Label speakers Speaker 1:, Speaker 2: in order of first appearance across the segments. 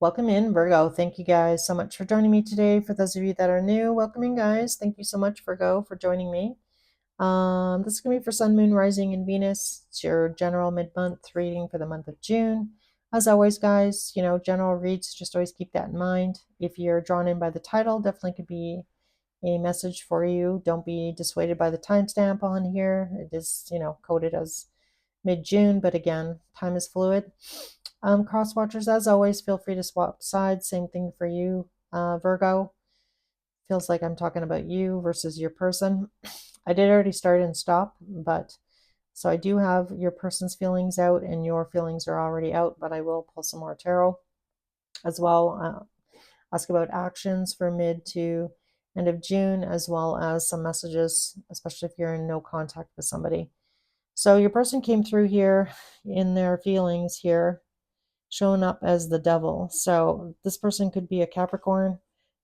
Speaker 1: Welcome in, Virgo. Thank you guys so much for joining me today. For those of you that are new, welcome in, guys. Thank you so much, Virgo, for joining me. This is going to be for Sun, Moon, Rising, and Venus. It's your general mid-month reading for the month of June. As always, guys, general reads, just always keep that in mind. If you're drawn in by the title, definitely could be a message for you. Don't be dissuaded by the timestamp on here. It is, coded as mid-June, but again, time is fluid. Cross watchers, as always, feel free to swap sides. Same thing for you, Virgo. Feels like I'm talking about you versus your person. I did already start and stop, but so I do have your person's feelings out and your feelings are already out, but I will pull some more tarot as well. Ask about actions for mid to end of June, as well as some messages, especially if you're in no contact with somebody. So your person came through here in their feelings here, showing up as the devil. So this person could be a Capricorn,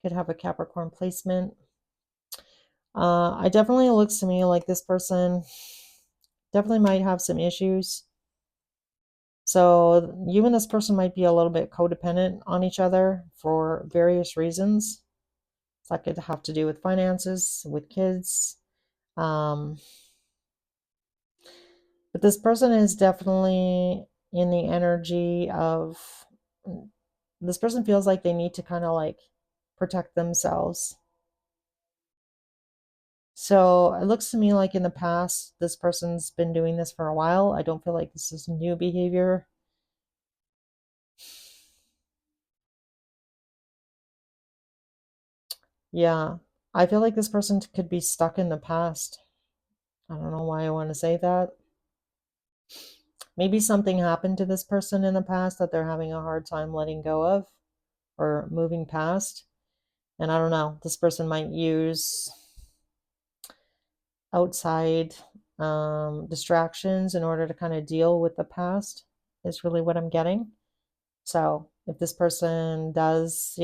Speaker 1: could have a Capricorn placement. I definitely, it looks to me like this person definitely might have some issues. So you and this person might be a little bit codependent on each other for various reasons. So that could have to do with finances, with kids. But this person is definitely in the energy of, this person feels like they need to kind of like protect themselves. So it looks to me like in the past, this person's been doing this for a while. I don't feel like this is new behavior. Yeah, I feel like this person could be stuck in the past. I don't know why I want to say that. Maybe something happened to this person in the past that they're having a hard time letting go of or moving past. And I don't know, this person might use outside distractions in order to kind of deal with the past, is really what I'm getting. So if this person does,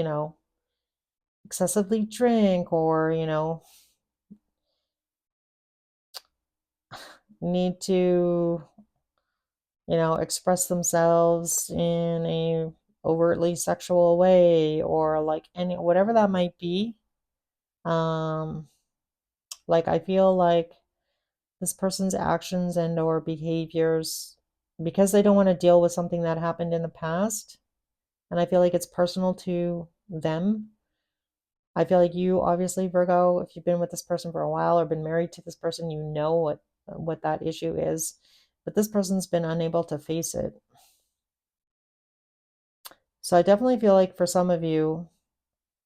Speaker 1: excessively drink or, need to, express themselves in a overtly sexual way or like any whatever that might be, um like I feel like this person's actions and or behaviors, because they don't want to deal with something that happened in the past, and I feel like it's personal to them. I feel like you, obviously, Virgo, if you've been with this person for a while or been married to this person, you know what that issue is. But this person's been unable to face it. So I definitely feel like for some of you,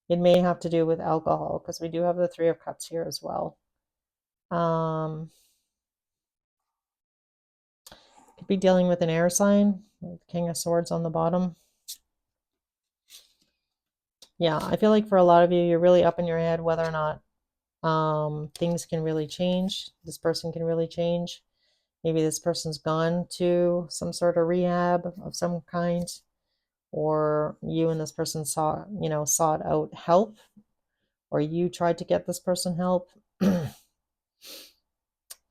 Speaker 1: it may have to do with alcohol because we do have the Three of Cups here as well. Um, could be dealing with an air sign, King of Swords on the bottom. Yeah, I feel like for a lot of you, you're really up in your head whether or not things can really change. This person can really change. Maybe this person's gone to some sort of rehab of some kind, or you and this person sought out help, or you tried to get this person help.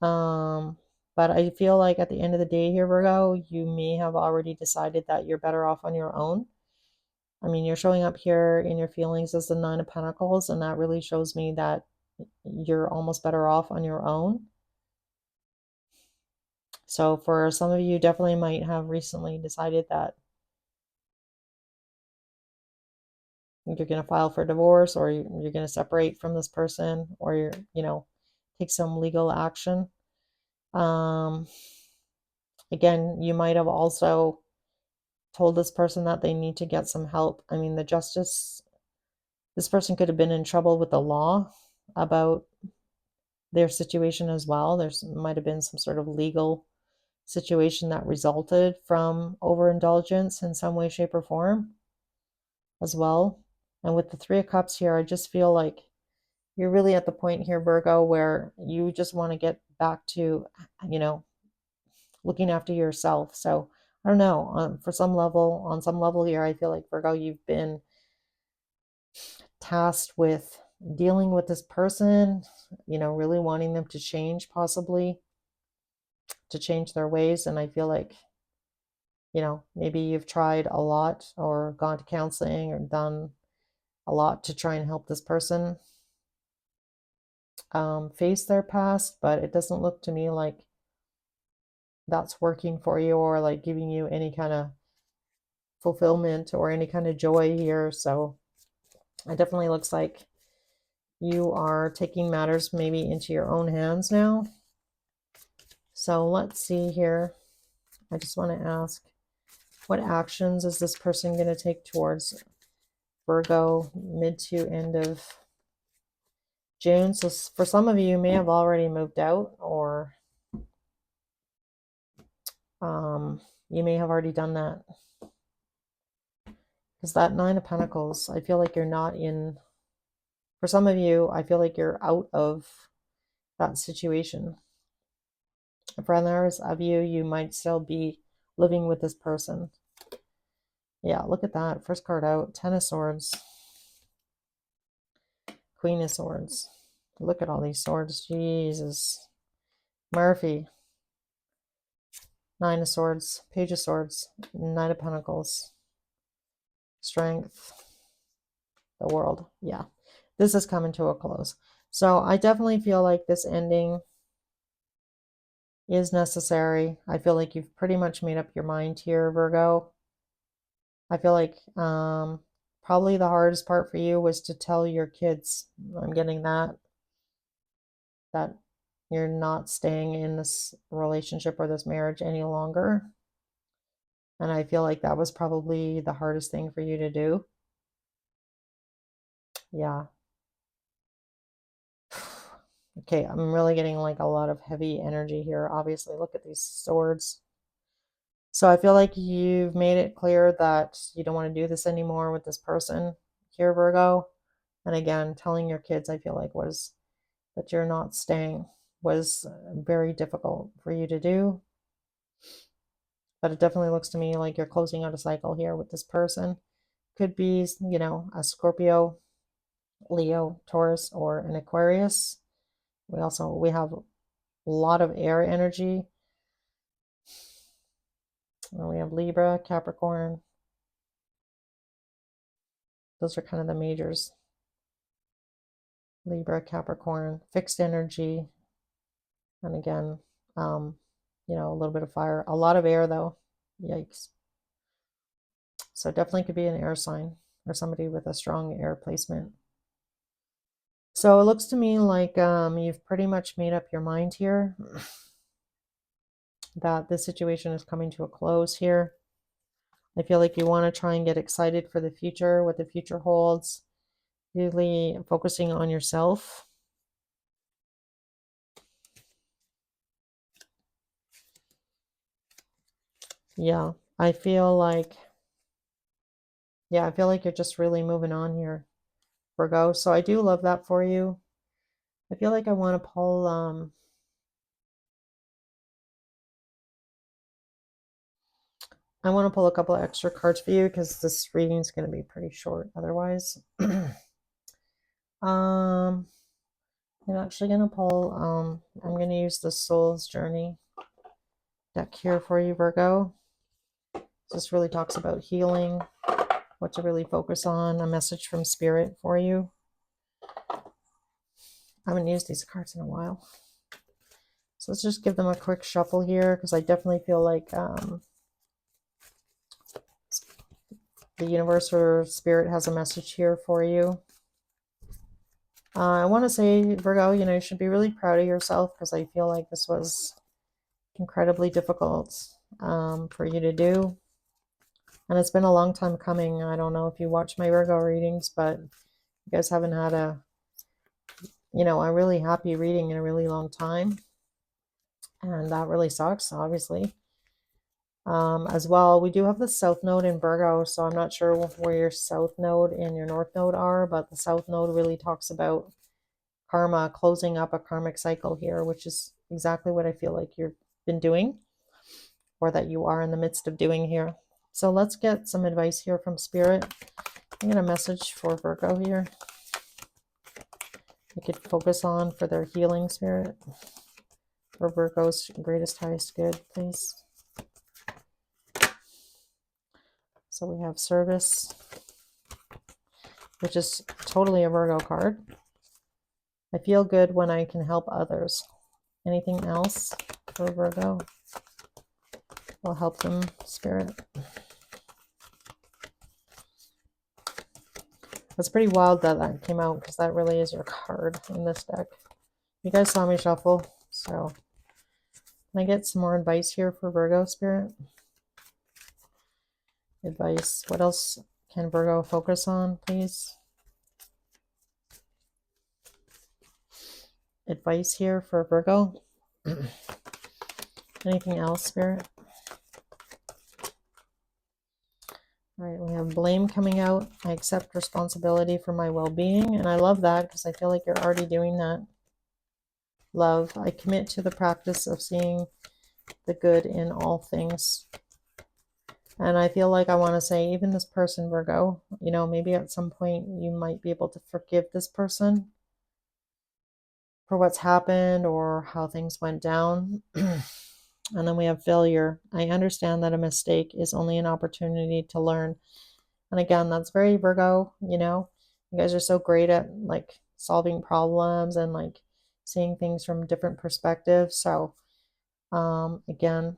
Speaker 1: um, but I feel like at the end of the day here, Virgo, you may have already decided that you're better off on your own. I mean, you're showing up here in your feelings as the Nine of Pentacles, and that really shows me that you're almost better off on your own. So for some of you, definitely might have recently decided that you're going to file for divorce, or you're going to separate from this person, or take some legal action. Um, Again, you might have also told this person that they need to get some help. I mean, this person could have been in trouble with the law about their situation as well. There's might have been some sort of legal situation that resulted from overindulgence in some way, shape, or form as well. And with the Three of Cups here, I just feel like you're really at the point here, Virgo, where you just want to get back to, you know, looking after yourself. So I don't know, on some level here, I feel like Virgo, you've been tasked with dealing with this person, really wanting them to change, possibly to change their ways. And I feel like You know, maybe you've tried a lot or gone to counseling or done a lot to try and help this person face their past, but it doesn't look to me like that's working for you or like giving you any kind of fulfillment or any kind of joy here. So it definitely looks like you are taking matters maybe into your own hands now. So let's see here. I just want to ask, what actions is this person going to take towards Virgo mid to end of June? So for some of you, you may have already moved out, or you may have already done that. Because that Nine of Pentacles, I feel like you're not in, for some of you, I feel like you're out of that situation. For others of you, you might still be living with this person. Yeah, look at that. First card out, Ten of Swords, Queen of Swords. Look at all these swords. Jesus. Murphy. Nine of Swords, Page of Swords, Knight of Pentacles, Strength, the World. Yeah, this is coming to a close. So I definitely feel like this ending is necessary. I feel like you've pretty much made up your mind here, Virgo. I feel like probably the hardest part for you was to tell your kids, I'm getting that you're not staying in this relationship or this marriage any longer. And I feel like that was probably the hardest thing for you to do. Yeah. Okay, I'm really getting like a lot of heavy energy here. Obviously, look at these swords. So I feel like you've made it clear that you don't want to do this anymore with this person here, Virgo. And again, telling your kids, I feel like was that you're not staying was very difficult for you to do. But it definitely looks to me like you're closing out a cycle here with this person. Could be, you know, a Scorpio, Leo, Taurus, or an Aquarius. We have a lot of air energy. And we have Libra, Capricorn. Those are kind of the majors. Libra, Capricorn, fixed energy. And again, you know, a little bit of fire. A lot of air though. Yikes. So definitely could be an air sign or somebody with a strong air placement. So it looks to me like you've pretty much made up your mind here that this situation is coming to a close here. I feel like you want to try and get excited for the future, what the future holds, really focusing on yourself. Yeah, I feel like, I feel like you're just really moving on here, Virgo. So I do love that for you. I feel like I want to pull, a couple of extra cards for you because this reading is going to be pretty short otherwise. I'm actually going to pull, I'm going to use the Soul's Journey deck here for you, Virgo. This really talks about healing, what to really focus on, a message from Spirit for you. I haven't used these cards in a while. So let's just give them a quick shuffle here because I definitely feel like the universe or Spirit has a message here for you. I want to say, Virgo, you know, you should be really proud of yourself because I feel like this was incredibly difficult for you to do. And it's been a long time coming. I don't know if you watch my Virgo readings, but you guys haven't had a really happy reading in a really long time. And that really sucks, obviously. As well, we do have the South Node in Virgo, so I'm not sure where your South Node and your North Node are, but the South Node really talks about karma, closing up a karmic cycle here, which is exactly what I feel like you've been doing, or that you are in the midst of doing here. So let's get some advice here from Spirit. I get a message for Virgo here. I could focus on for their healing, Spirit. For Virgo's greatest, highest good, please. So we have service, which is totally a Virgo card. I feel good when I can help others. Anything else for Virgo will help them, Spirit? It's pretty wild that that came out because that really is your card in this deck. You guys saw me shuffle, so can I get some more advice here for Virgo, Spirit? Advice. What else can Virgo focus on, please? Advice here for Virgo. Anything else, Spirit? All right, we have blame coming out. I accept responsibility for my well-being, and I love that because I feel like you're already doing that. Love. I commit to the practice of seeing the good in all things. And I feel like I want to say, even this person, Virgo, you know, maybe at some point you might be able to forgive this person for what's happened or how things went down. And then we have failure. I understand that a mistake is only an opportunity to learn. And again, that's very Virgo, you know. You guys are so great at like solving problems and like seeing things from different perspectives. So again,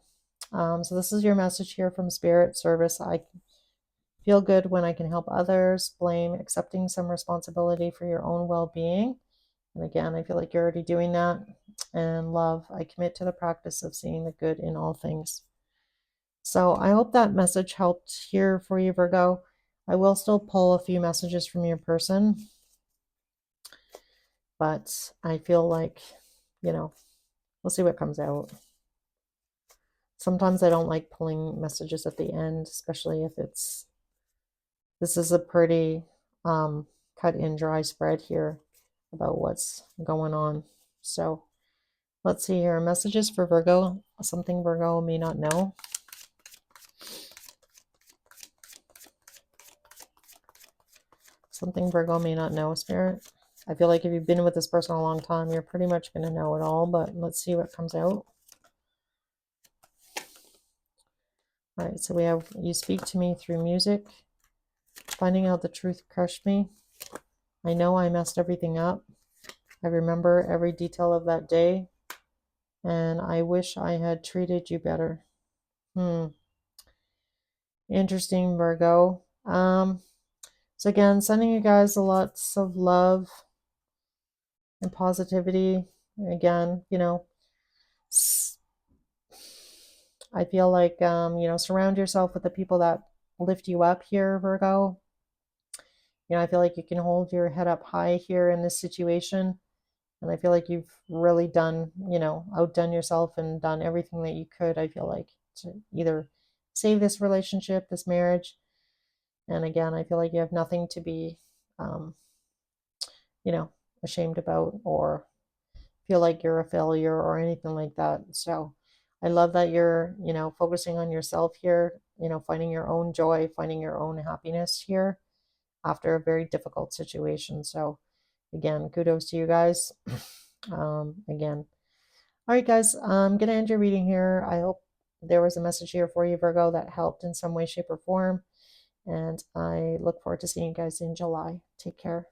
Speaker 1: so this is your message here from Spirit Service. I feel good when I can help others. Blame, accepting some responsibility for your own well-being. And again, I feel like you're already doing that. And love, I commit to the practice of seeing the good in all things. So I hope that message helped here for you, Virgo. I will still pull a few messages from your person, but I feel like, you know, we'll see what comes out. Sometimes I don't like pulling messages at the end, especially if it's, this is a pretty cut and dry spread here about what's going on. So let's see here. Messages for Virgo, something Virgo may not know. Something Virgo may not know, Spirit. I feel like if you've been with this person a long time, you're pretty much going to know it all, but let's see what comes out. All right, so we have, you speak to me through music. Finding out the truth crushed me. I know I messed everything up. I remember every detail of that day, and I wish I had treated you better. Interesting, Virgo. So again, sending you guys lots of love and positivity. Again, you know, I feel like, you know, surround yourself with the people that lift you up here, Virgo. You know, I feel like you can hold your head up high here in this situation. And I feel like you've really done, you know, outdone yourself and done everything that you could, I feel like, to either save this relationship, this marriage. And again, I feel like you have nothing to be, you know, ashamed about or feel like you're a failure or anything like that. So I love that you're, you know, focusing on yourself here, you know, finding your own joy, finding your own happiness here after a very difficult situation. So again, kudos to you guys. Again. All right, guys, I'm going to end your reading here. I hope there was a message here for you, Virgo, that helped in some way, shape, or form. And I look forward to seeing you guys in July. Take care.